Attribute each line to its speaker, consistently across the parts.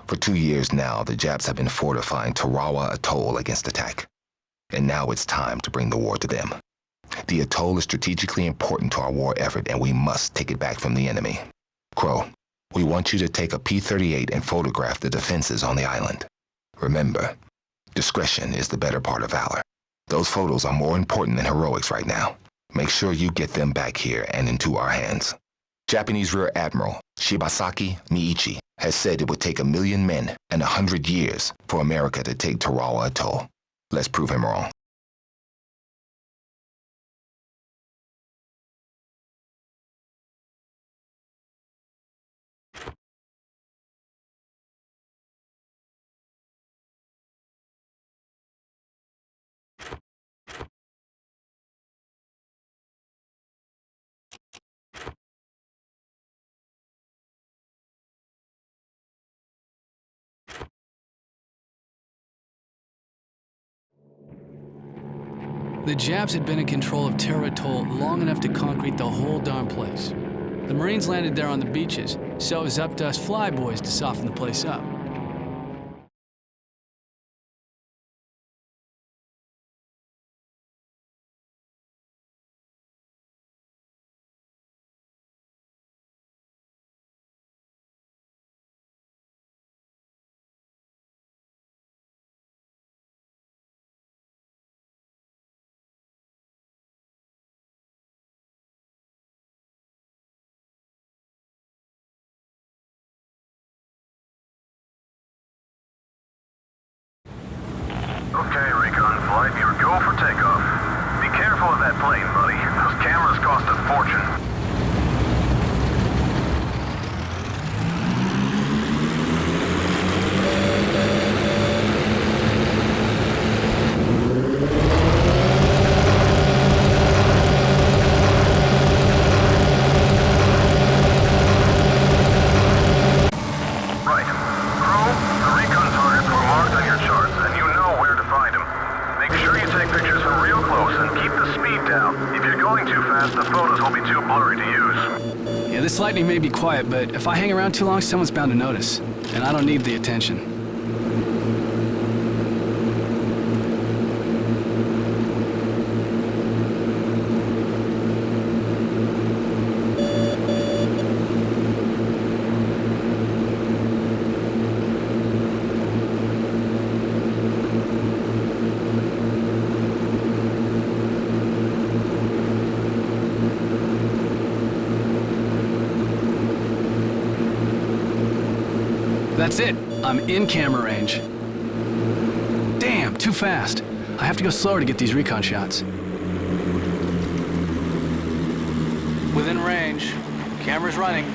Speaker 1: For 2 years now, the Japs have been fortifying Tarawa Atoll against attack. And now it's time to bring the war to them. The atoll is strategically important to our war effort, and we must take it back from the enemy. Crow, we want you to take a P-38 and photograph the defenses on the island. Remember, discretion is the better part of valor. Those photos are more important than heroics right now. Make sure you get them back here and into our hands. Japanese Rear Admiral Shibasaki Miichi has said it would take 1 million men and 100 years for America to take Tarawa Atoll. Let's prove him wrong.
Speaker 2: The Japs had been in control of Terra Atoll long enough to concrete the whole darn place. The Marines landed there on the beaches, so it was up to us flyboys to soften the place up.
Speaker 3: Okay, recon flight, you're go for takeoff. Be careful of that plane, buddy. Those cameras cost a fortune. Right. Crew, the recon targets were marked on your charts, and you know where to find them. Make sure you take pictures from real close and keep the speed down. If you're going too fast, the photos will be too blurry to use.
Speaker 2: Yeah, this lightning may be quiet, but if I hang around too long, someone's bound to notice. And I don't need the attention. That's it. I'm in camera range. Damn, too fast. I have to go slower to get these recon shots. Within range. Camera's running.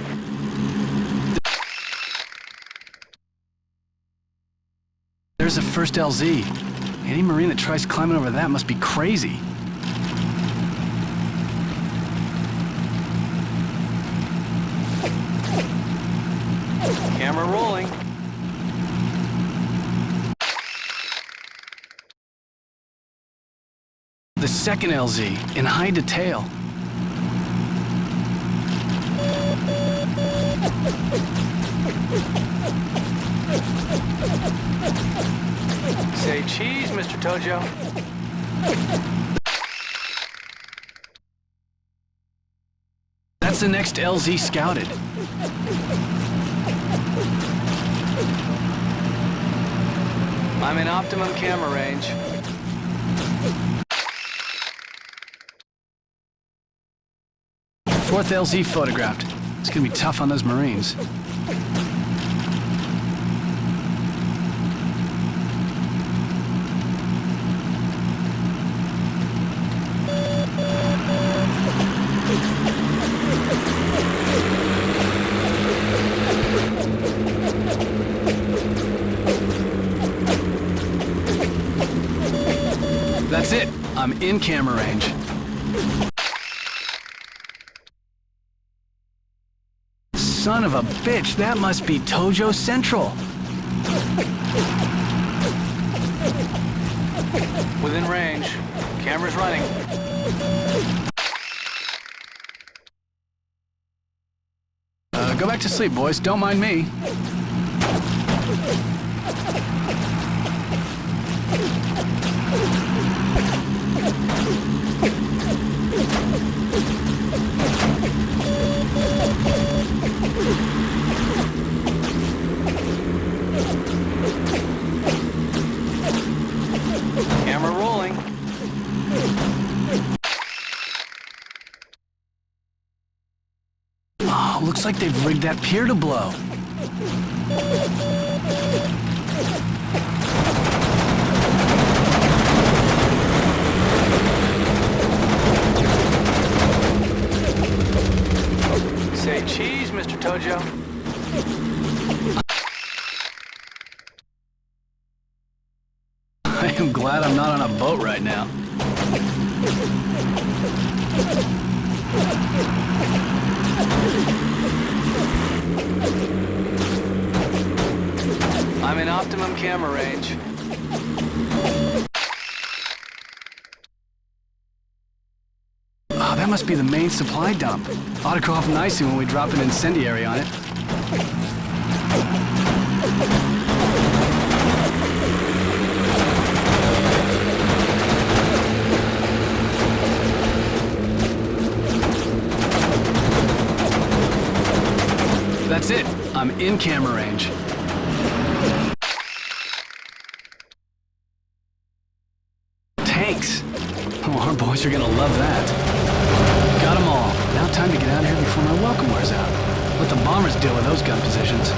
Speaker 2: There's the first LZ. Any Marine that tries climbing over that must be crazy. Camera rolling. The second LZ, in high detail. Say cheese, Mr. Tojo. That's the next LZ scouted. I'm in optimum camera range. Fourth LZ photographed. It's gonna be tough on those Marines. That's it. I'm in camera range. Son of a bitch, that must be Tojo Central. Within range. Camera's running. Go back to sleep, boys. Don't mind me. Camera rolling. Oh, looks like they've rigged that pier to blow. Say cheese, Mr. Tojo. I am glad I'm not on a boat right now. I'm in optimum camera range. Oh, that must be the main supply dump. Ought to go off nicely when we drop an incendiary on it. That's it. I'm in camera range. Tanks. Oh, our boys are gonna love that. Got them all. Now time to get out of here before my welcome wears out. Let the bombers deal with those gun positions.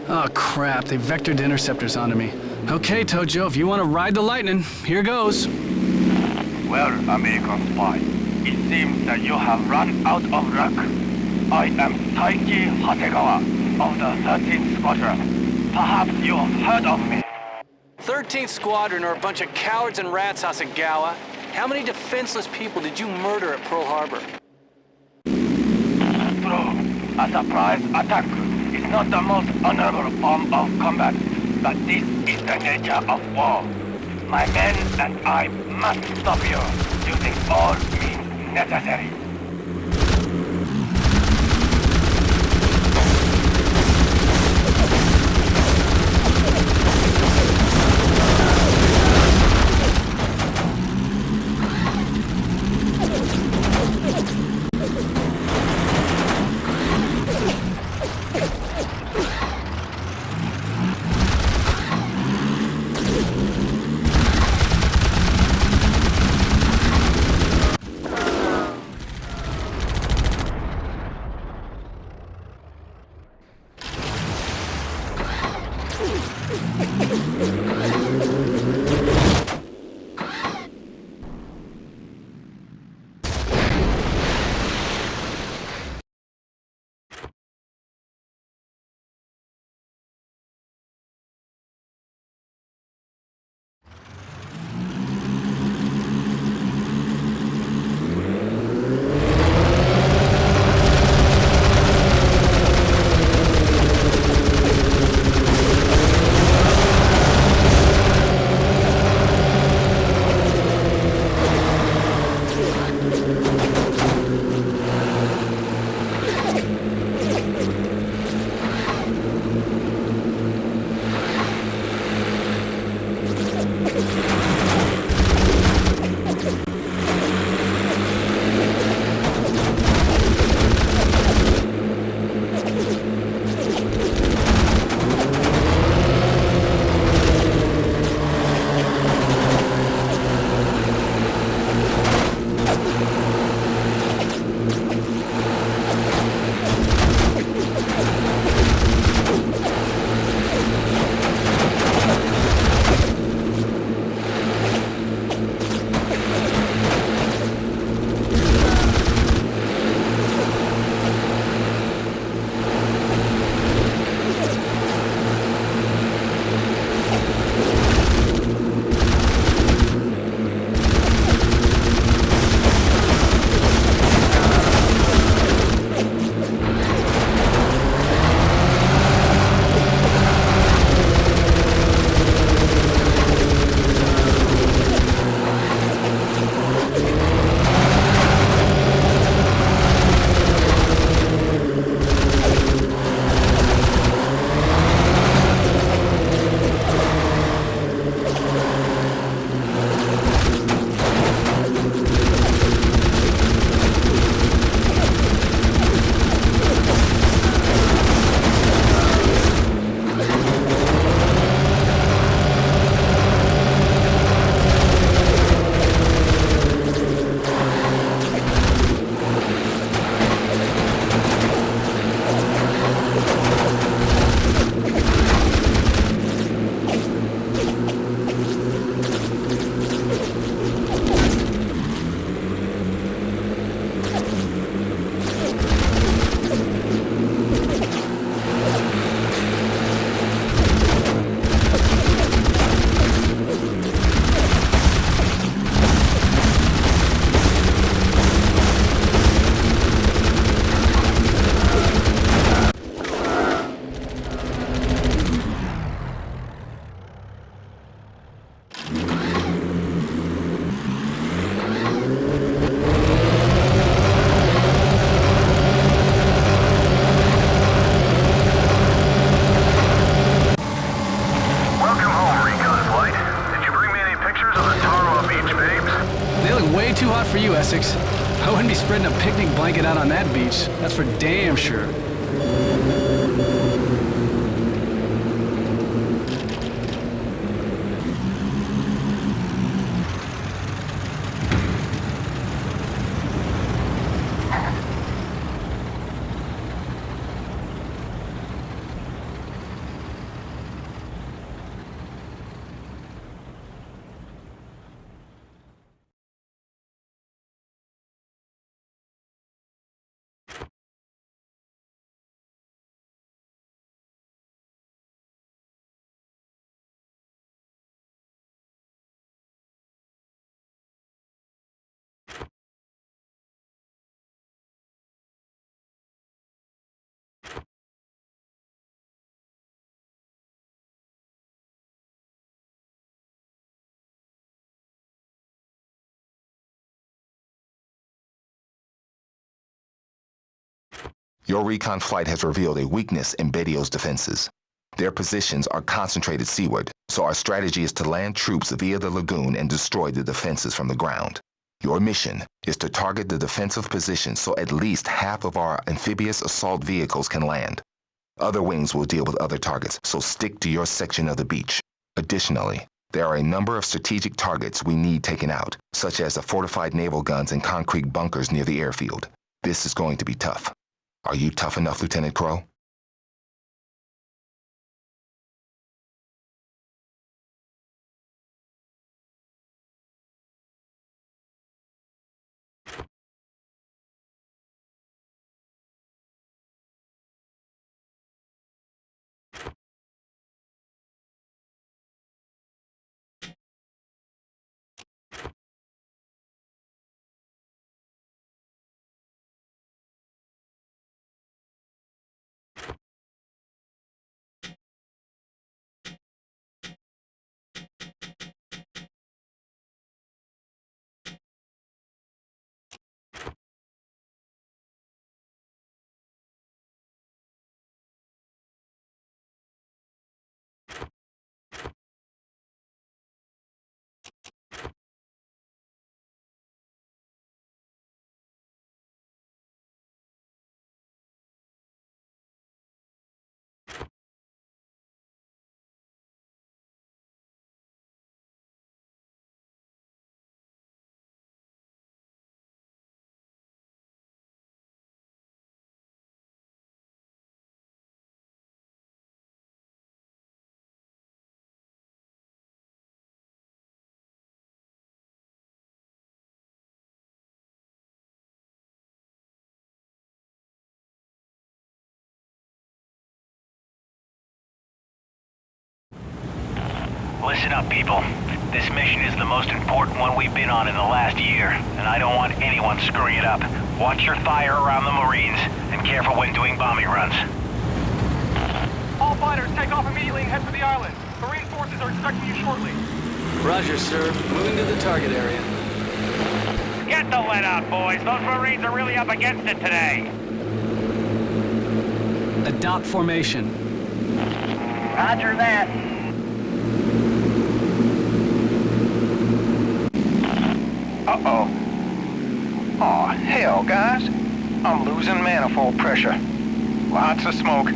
Speaker 2: Oh crap, they vectored interceptors onto me. Okay, Tojo, if you want to ride the lightning, here goes.
Speaker 4: Well, American spy, it seems that you have run out of luck. I am Taiki Hasegawa of the 13th Squadron. Perhaps you have heard of me.
Speaker 2: 13th Squadron are a bunch of cowards and rats, Hasegawa. How many defenseless people did you murder at Pearl Harbor?
Speaker 4: True, a surprise attack is not the most honorable form of combat, but this is the nature of war. My men and I must stop you using all means necessary.
Speaker 2: for you, Essex. I wouldn't be spreading a picnic blanket out on that beach. That's for damn sure.
Speaker 1: Your recon flight has revealed a weakness in Bedio's defenses. Their positions are concentrated seaward, so our strategy is to land troops via the lagoon and destroy the defenses from the ground. Your mission is to target the defensive positions so at least half of our amphibious assault vehicles can land. Other wings will deal with other targets, so stick to your section of the beach. Additionally, there are a number of strategic targets we need taken out, such as the fortified naval guns and concrete bunkers near the airfield. This is going to be tough. Are you tough enough, Lieutenant Crow?
Speaker 4: Listen up, people. This mission is the most important one we've been on in the last year, and I don't want anyone screwing it up. Watch your fire around the Marines, and careful when doing bombing runs.
Speaker 3: All fighters, take off immediately and head for the island. Marine forces are expecting you shortly.
Speaker 2: Roger, sir. Moving to the target area.
Speaker 4: Get the lead out, boys. Those Marines are really up against it today.
Speaker 2: Adopt formation.
Speaker 4: Roger that. Uh-oh. Aw, hell, guys. I'm losing manifold pressure. Lots of smoke.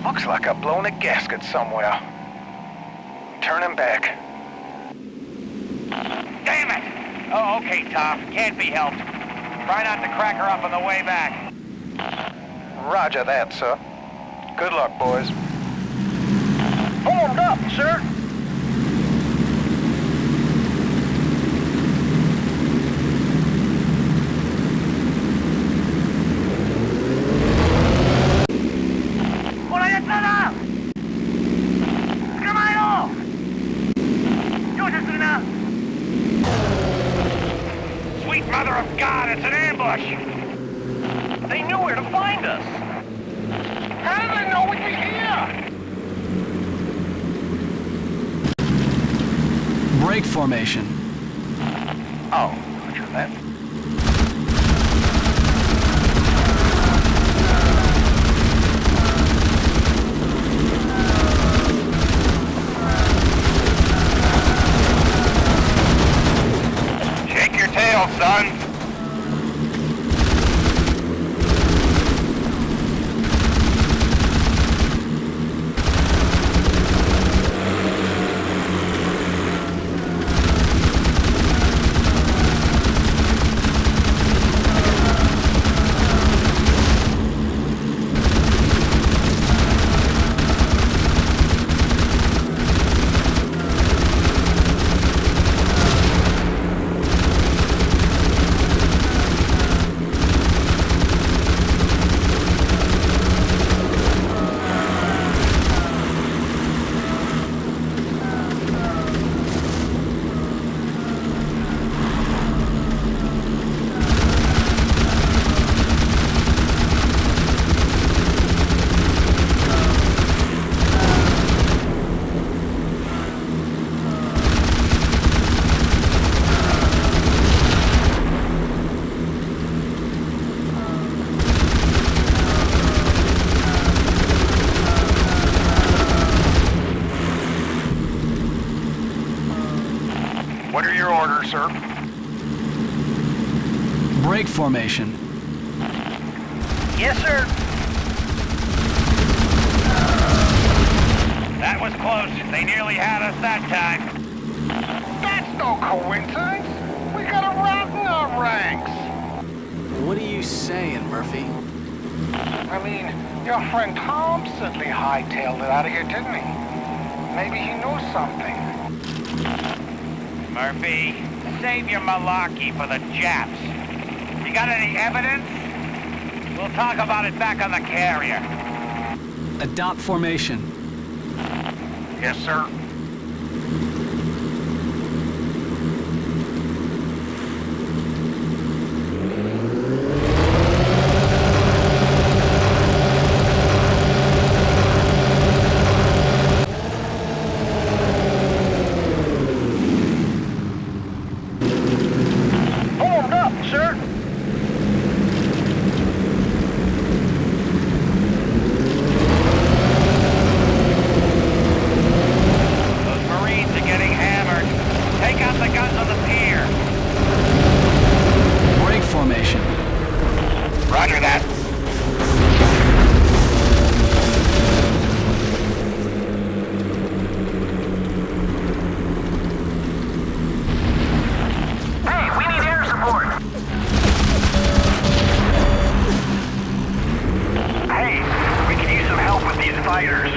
Speaker 4: Looks like I've blown a gasket somewhere. Turning back. Damn it! Oh, okay, Tom. Can't be helped. Try not to crack her up on the way back. Roger that, sir. Good luck, boys. Formed up, sir. Sweet mother of God, it's an ambush! They knew where to find us! How did they know we'd be here?
Speaker 2: Break formation.
Speaker 4: Oh, roger that. Shake your tail,
Speaker 5: orders, sir?
Speaker 2: Break formation.
Speaker 4: Yes, sir. That was close. They nearly had us that time.
Speaker 5: That's no coincidence. We got a rat in our ranks.
Speaker 2: What are you saying, Murphy?
Speaker 5: I mean, your friend Tom certainly hightailed it out of here, didn't he? Maybe he knew something.
Speaker 4: Murphy, save your malarkey for the Japs. You got any evidence? We'll talk about it back on the carrier.
Speaker 2: Adopt formation.
Speaker 5: Yes, sir.
Speaker 4: Formed up, sir. Those Marines are getting hammered. Take out the guns on the pier.
Speaker 2: Break formation.
Speaker 4: Roger that.
Speaker 3: Hey, we need air support! Hey, we could use some help with these fighters.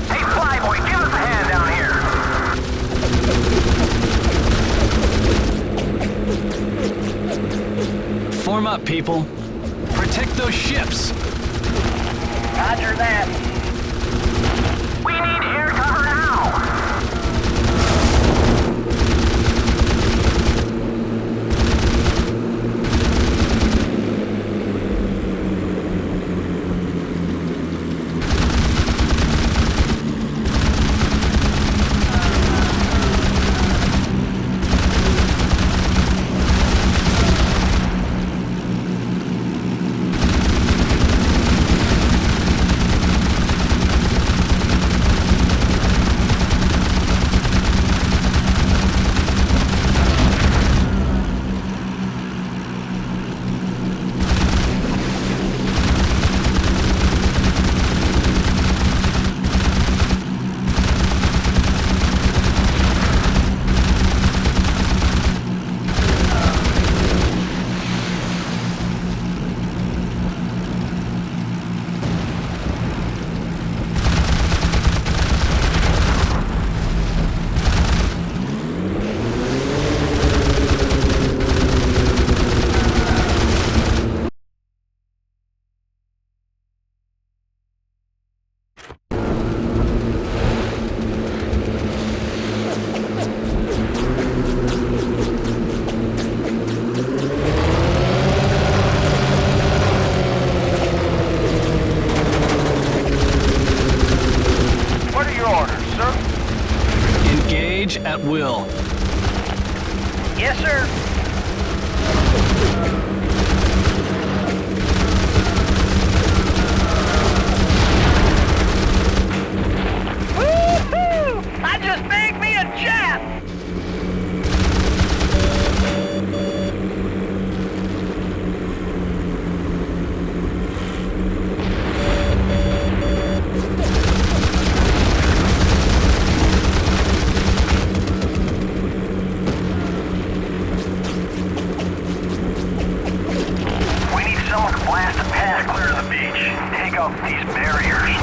Speaker 3: Hey, Flyboy, give us a hand down here.
Speaker 2: Form up, people. Protect those ships.
Speaker 4: Roger that.
Speaker 3: We need air cover now.
Speaker 5: What are your orders, sir?
Speaker 2: Engage at will.
Speaker 4: Yes, sir. Woo-hoo! I just bagged me a Jap!
Speaker 3: We need someone to blast a path clear to the beach. Take out these barriers.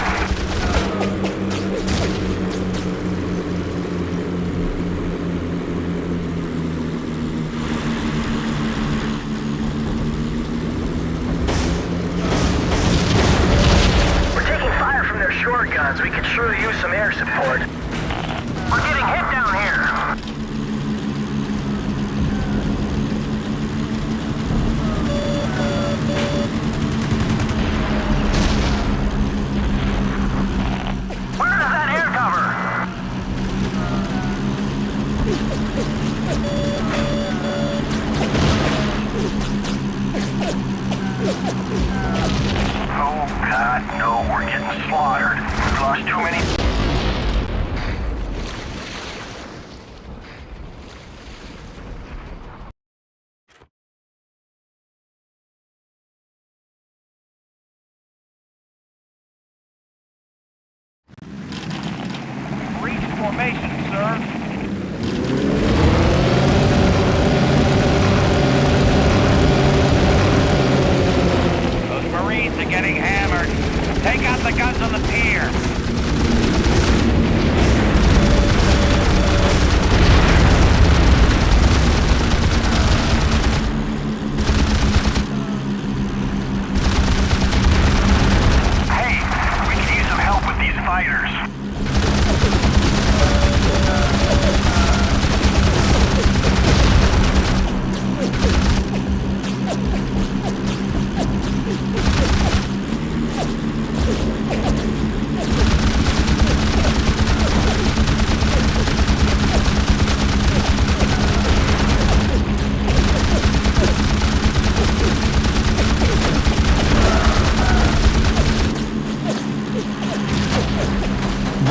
Speaker 3: We're taking fire from their shore guns.
Speaker 4: odds. We could sure use some air support.
Speaker 3: We're getting hit down here. Where does that air cover? Oh, God, no, we're getting slaughtered. We've lost too many...
Speaker 4: Breach formation, sir. Those Marines are getting hammered. Take out the guns on the pier.
Speaker 3: Hey, we can use some help with these fighters.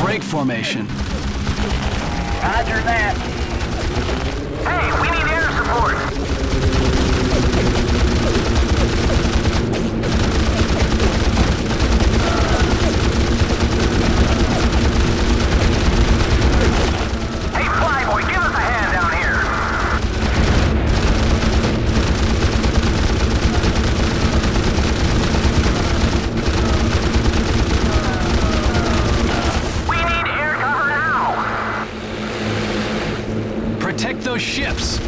Speaker 2: Break formation.
Speaker 4: Roger that.
Speaker 3: Hey, we need air support. Hey, Flyboy, give us a hand down here. We need air cover now.
Speaker 2: Protect those ships.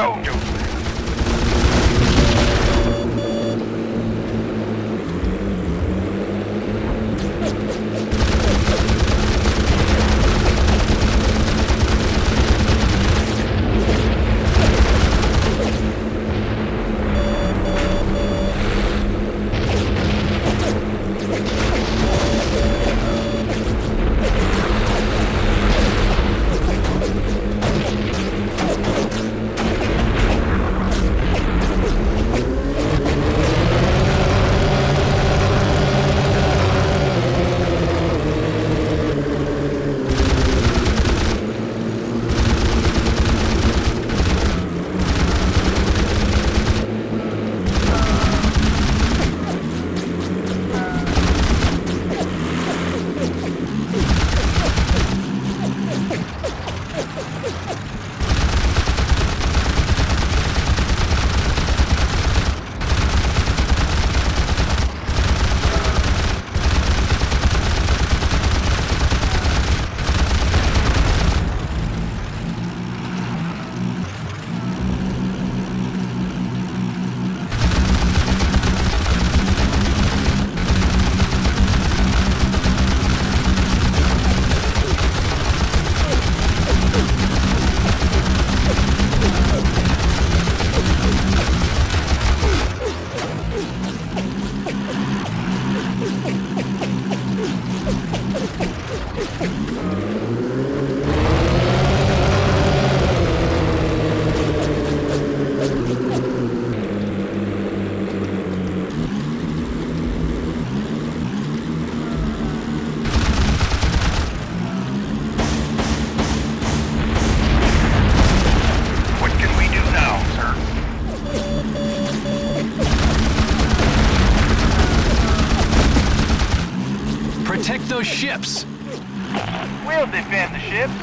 Speaker 4: Don't do this.
Speaker 2: Protect those ships!
Speaker 4: We'll defend the ships.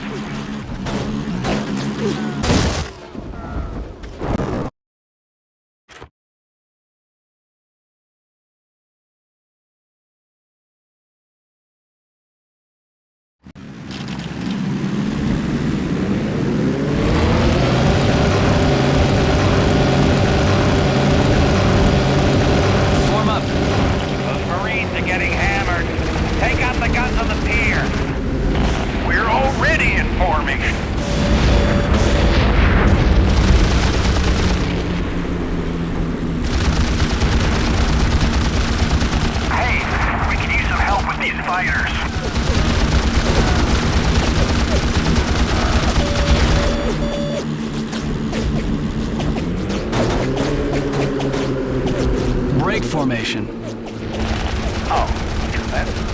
Speaker 2: Form up!
Speaker 4: Those Marines are getting hammered. Take out the guns on the pier. We're already in formation. Hey, we can use some help with these fighters.
Speaker 2: Break formation.
Speaker 4: Oh, that's...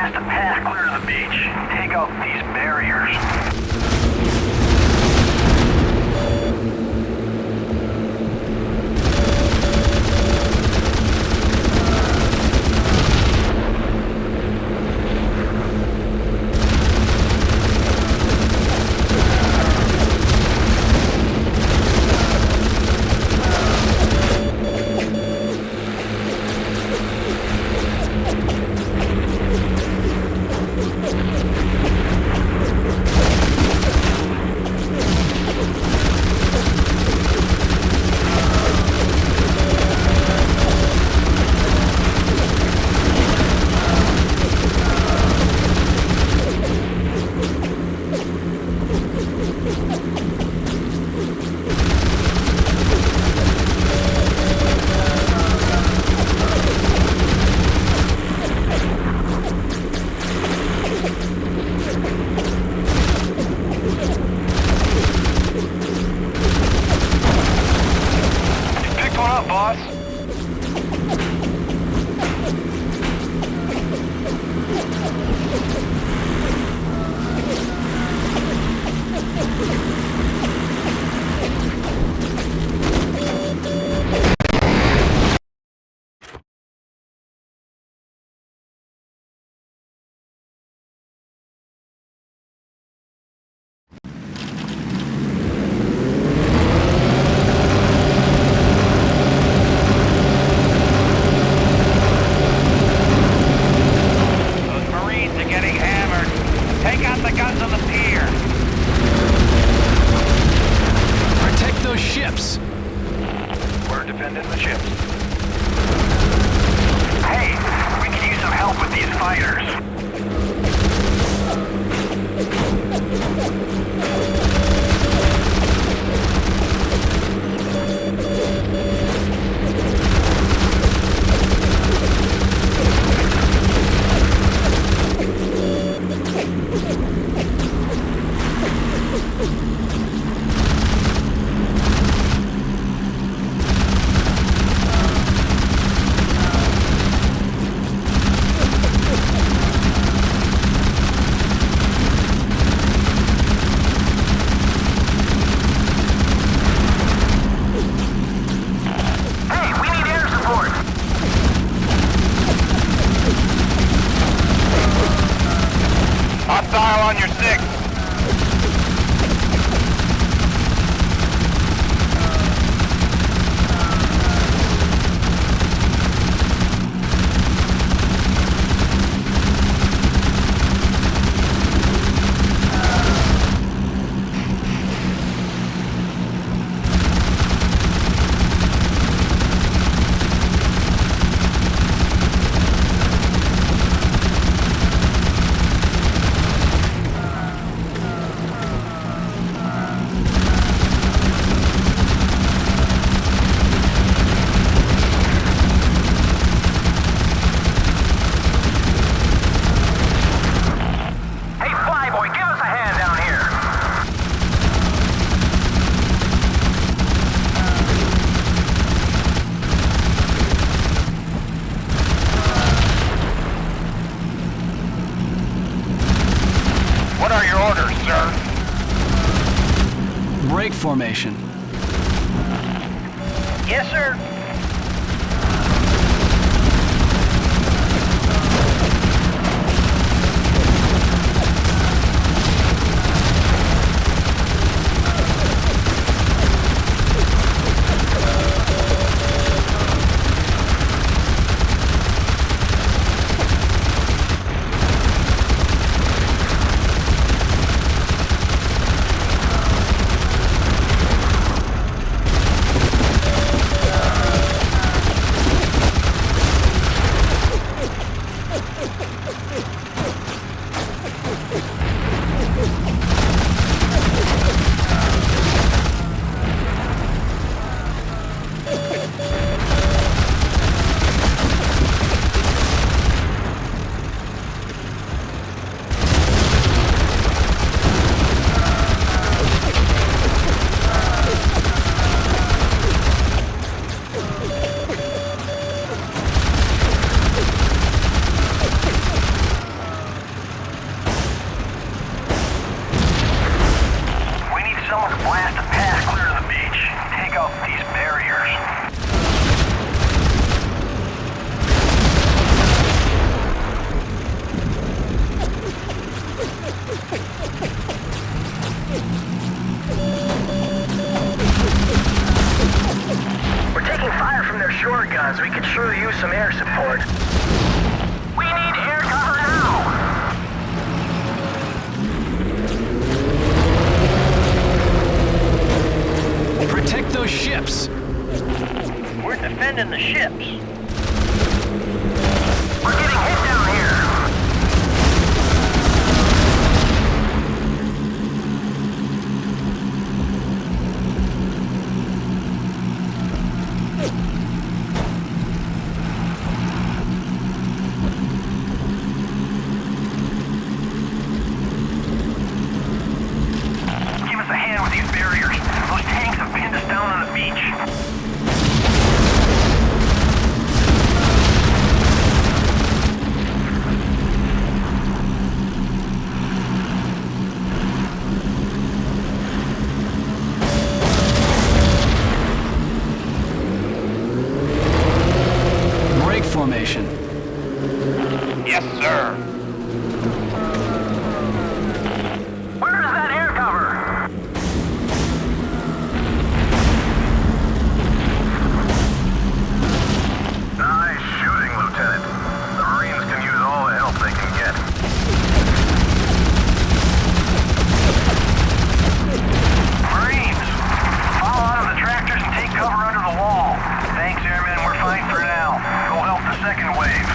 Speaker 4: blast a path clear to the beach. Take out these barriers.
Speaker 2: Break formation.
Speaker 4: Yes, sir.
Speaker 3: take out these barriers.
Speaker 4: We're taking fire from their shore guns. We could sure use some air support.
Speaker 3: We need air cover now!
Speaker 2: Protect those ships!
Speaker 4: We're defending the ships.
Speaker 3: We're getting hit down here! Give us a hand with these barriers. Those tanks have pinned us down on the beach.
Speaker 2: Break formation.
Speaker 4: Yes, sir.
Speaker 3: Where is that air cover? Nice shooting, Lieutenant. The Marines can use all the help they can get. Marines! Fall out of the tractors and take cover under the wall. Thanks, Airmen. We're fine for now. Go help the second wave.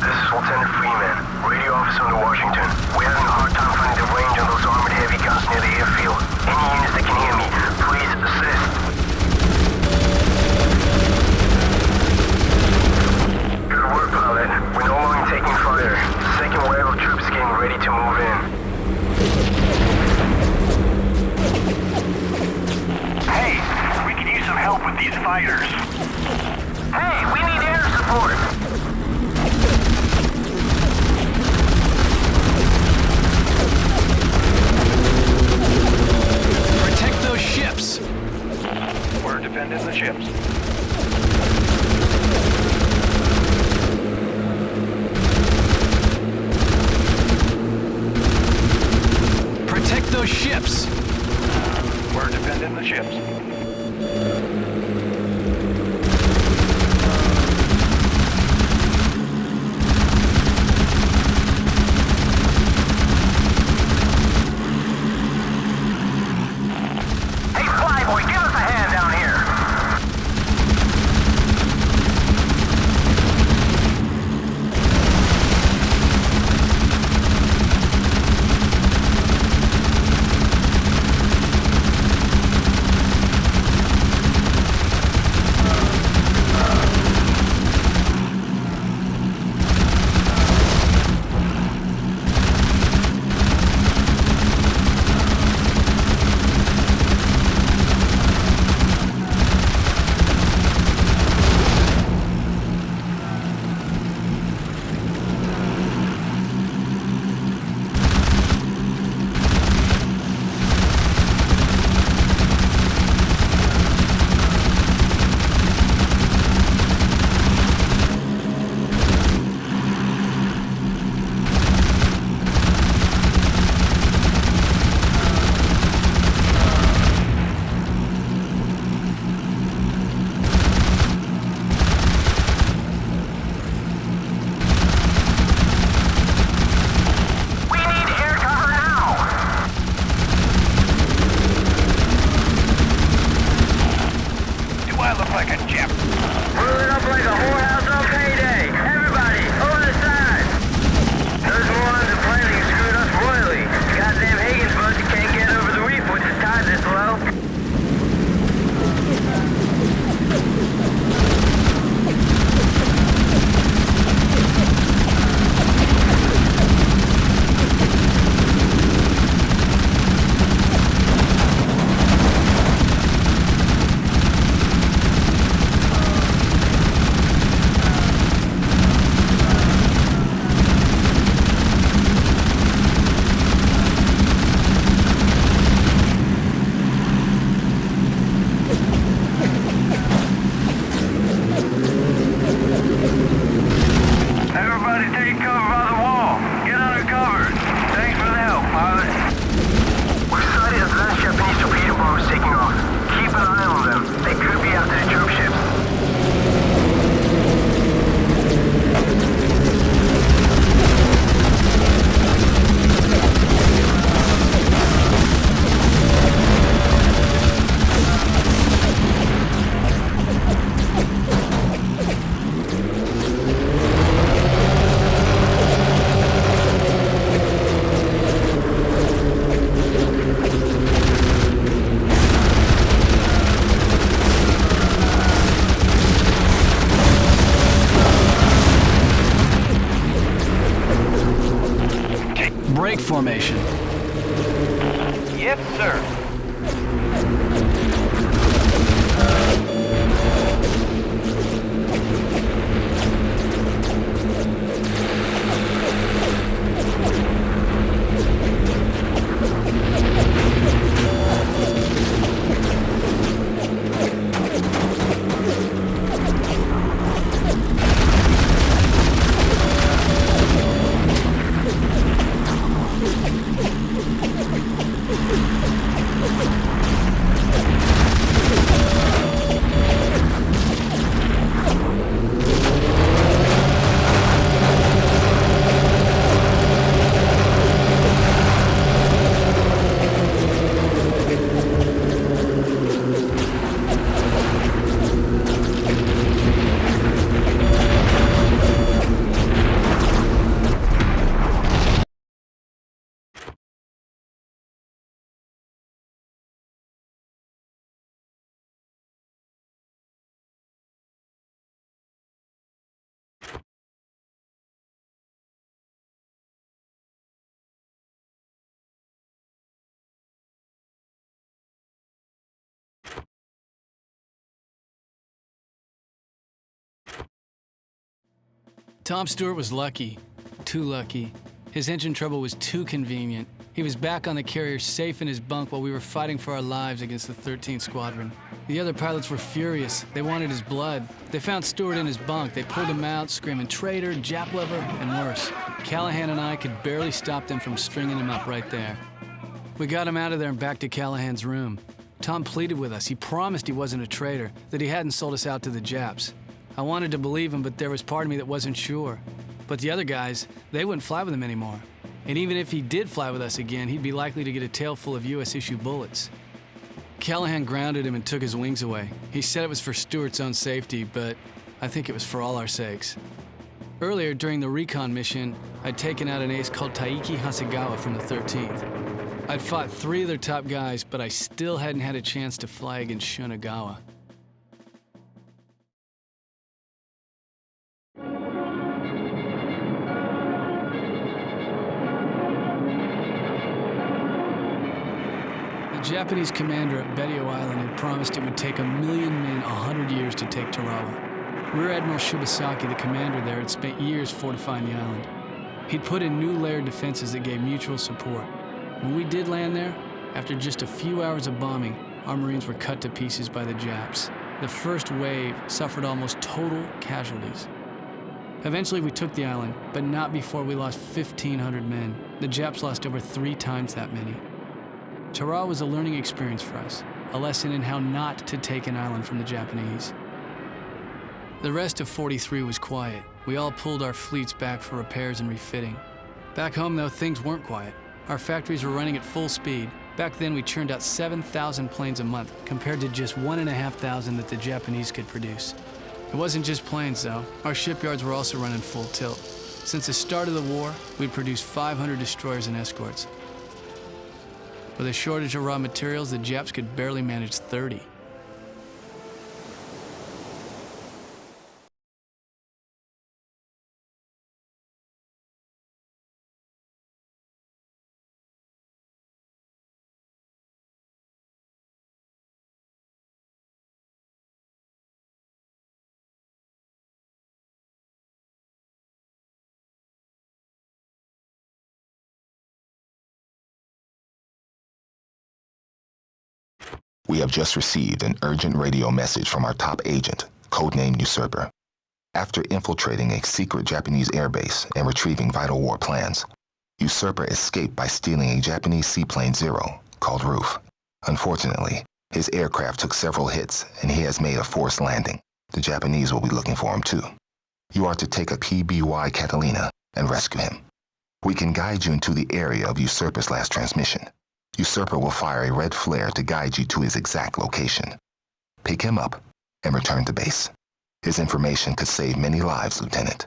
Speaker 3: This is Lieutenant Freeman, radio officer in Washington. We're having a hard time finding the range on those armored heavy guns near the airfield. Any units that can hear me, please assist. Good work, pilot. We're no longer taking fire. The second wave of troops is getting ready to move in. Hey, we can use some help with these fighters. Hey, we need air support.
Speaker 2: Protect those ships!
Speaker 4: We're defending the ships.
Speaker 2: Protect those ships!
Speaker 4: We're defending the ships.
Speaker 3: Hey, Flyboy, give us a hand down here.
Speaker 2: formation.
Speaker 4: Yes, sir.
Speaker 2: Tom Stewart was lucky. Too lucky. His engine trouble was too convenient. He was back on the carrier, safe in his bunk while we were fighting for our lives against the 13th Squadron. The other pilots were furious. They wanted his blood. They found Stewart in his bunk. They pulled him out, screaming traitor, Jap lover, and worse. Callahan and I could barely stop them from stringing him up right there. We got him out of there and back to Callahan's room. Tom pleaded with us. He promised he wasn't a traitor, that he hadn't sold us out to the Japs. I wanted to believe him, but there was part of me that wasn't sure. But the other guys, they wouldn't fly with him anymore. And even if he did fly with us again, he'd be likely to get a tail full of US-issue bullets. Callahan grounded him and took his wings away. He said it was for Stewart's own safety, but I think it was for all our sakes. Earlier, during the recon mission, I'd taken out an ace called Taiki Hasegawa from the 13th. I'd fought 3 of their top guys, but I still hadn't had a chance to fly against Shunagawa. The Japanese commander at Betio Island had promised it would take 1,000,000 men 100 years to take Tarawa. Rear Admiral Shibasaki, the commander there, had spent years fortifying the island. He'd put in new layered defenses that gave mutual support. When we did land there, after just a few hours of bombing, our Marines were cut to pieces by the Japs. The first wave suffered almost total casualties. Eventually we took the island, but not before we lost 1,500 men. The Japs lost over 3 times that many. Tarawa was a learning experience for us, a lesson in how not to take an island from the Japanese. The rest of 43 was quiet. We all pulled our fleets back for repairs and refitting. Back home, though, things weren't quiet. Our factories were running at full speed. Back then, we churned out 7,000 planes a month, compared to just 1,500 that the Japanese could produce. It wasn't just planes, though. Our shipyards were also running full tilt. Since the start of the war, we'd produced 500 destroyers and escorts. With a shortage of raw materials, the Japs could barely manage 30.
Speaker 1: We have just received an urgent radio message from our top agent, codenamed Usurper. After infiltrating a secret Japanese airbase and retrieving vital war plans, Usurper escaped by stealing a Japanese Seaplane Zero, called Roof. Unfortunately, his aircraft took several hits and he has made a forced landing. The Japanese will be looking for him too. You are to take a PBY Catalina and rescue him. We can guide you into the area of Usurper's last transmission. Usurper will fire a red flare to guide you to his exact location. Pick him up and return to base. His information could save many lives, Lieutenant.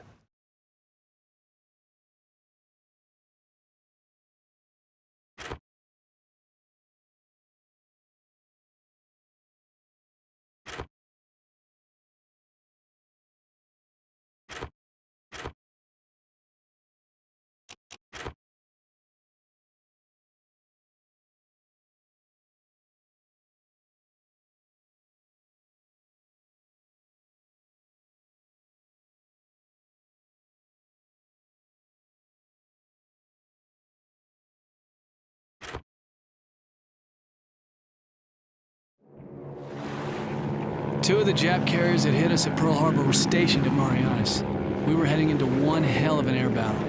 Speaker 2: Two of the Jap carriers that hit us at Pearl Harbor were stationed at Marianas. We were heading into one hell of an air battle.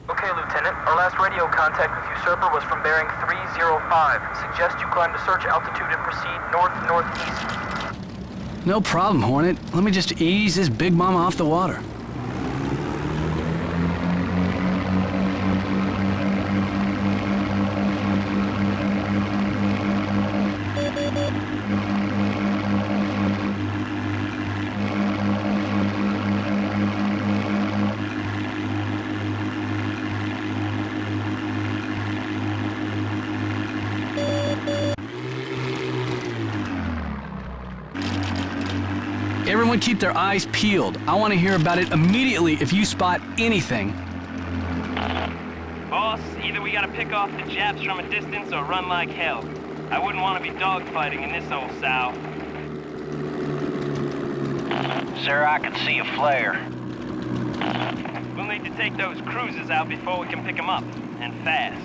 Speaker 6: Okay, Lieutenant. Our last radio contact with Usurper was from bearing 305. Suggest you climb to search altitude and proceed north-northeast.
Speaker 2: No problem, Hornet. Let me just ease this big mama off the water. Everyone keep their eyes peeled. I want to hear about it immediately if you spot anything.
Speaker 7: Boss, either we gotta pick off the Japs from a distance or run like hell. I wouldn't want to be dogfighting in this old sow.
Speaker 4: Sir, I can see a flare.
Speaker 7: We'll need to take those cruisers out before we can pick them up, and fast.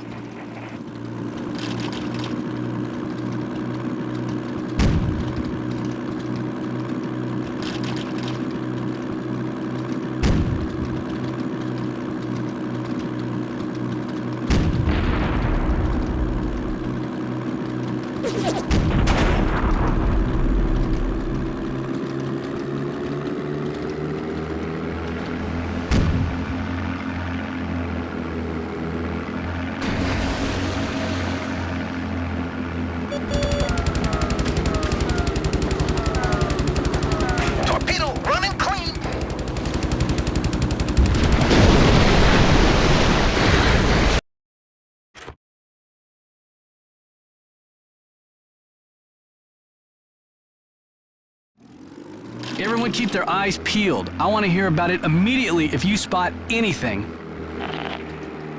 Speaker 2: Everyone keep their eyes peeled. I want to hear about it immediately if you spot anything.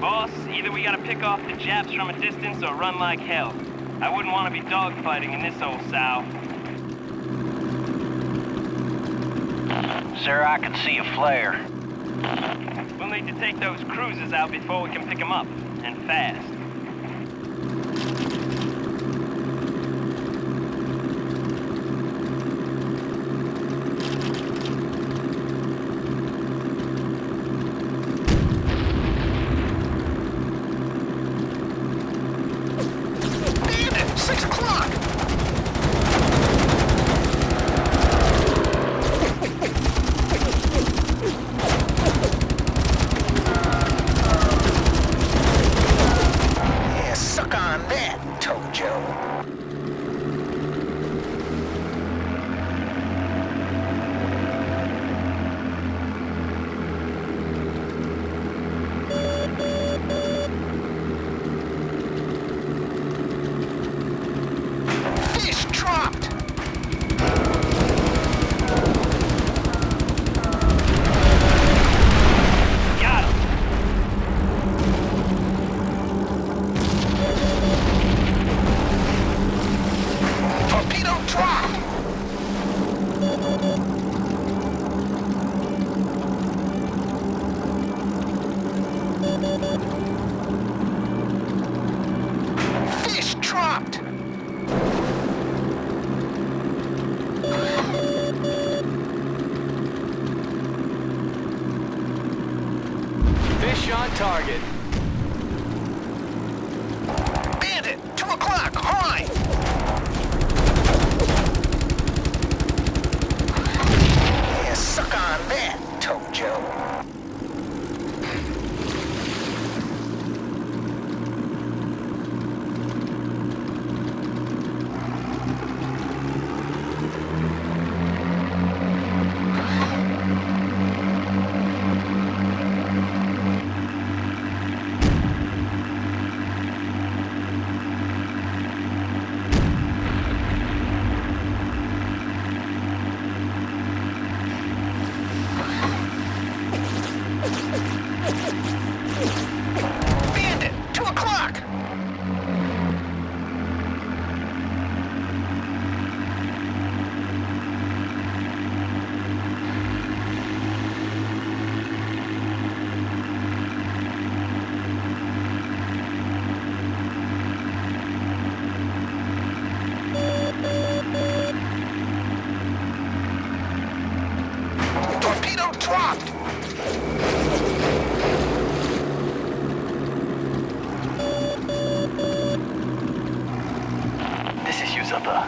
Speaker 7: Boss, either we gotta pick off the Japs from a distance or run like hell. I wouldn't want to be dogfighting in this old sow.
Speaker 4: Sir, I can see a flare.
Speaker 7: We'll need to take those cruisers out before we can pick them up, and fast.
Speaker 2: Fish on target.
Speaker 5: Bandit! 2 o'clock! High! Yeah, suck on that, Tojo. truck!
Speaker 8: This is Usurper.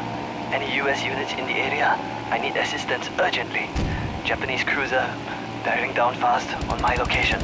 Speaker 8: Any US units in the area? I need assistance urgently. Japanese cruiser bearing down fast on my location.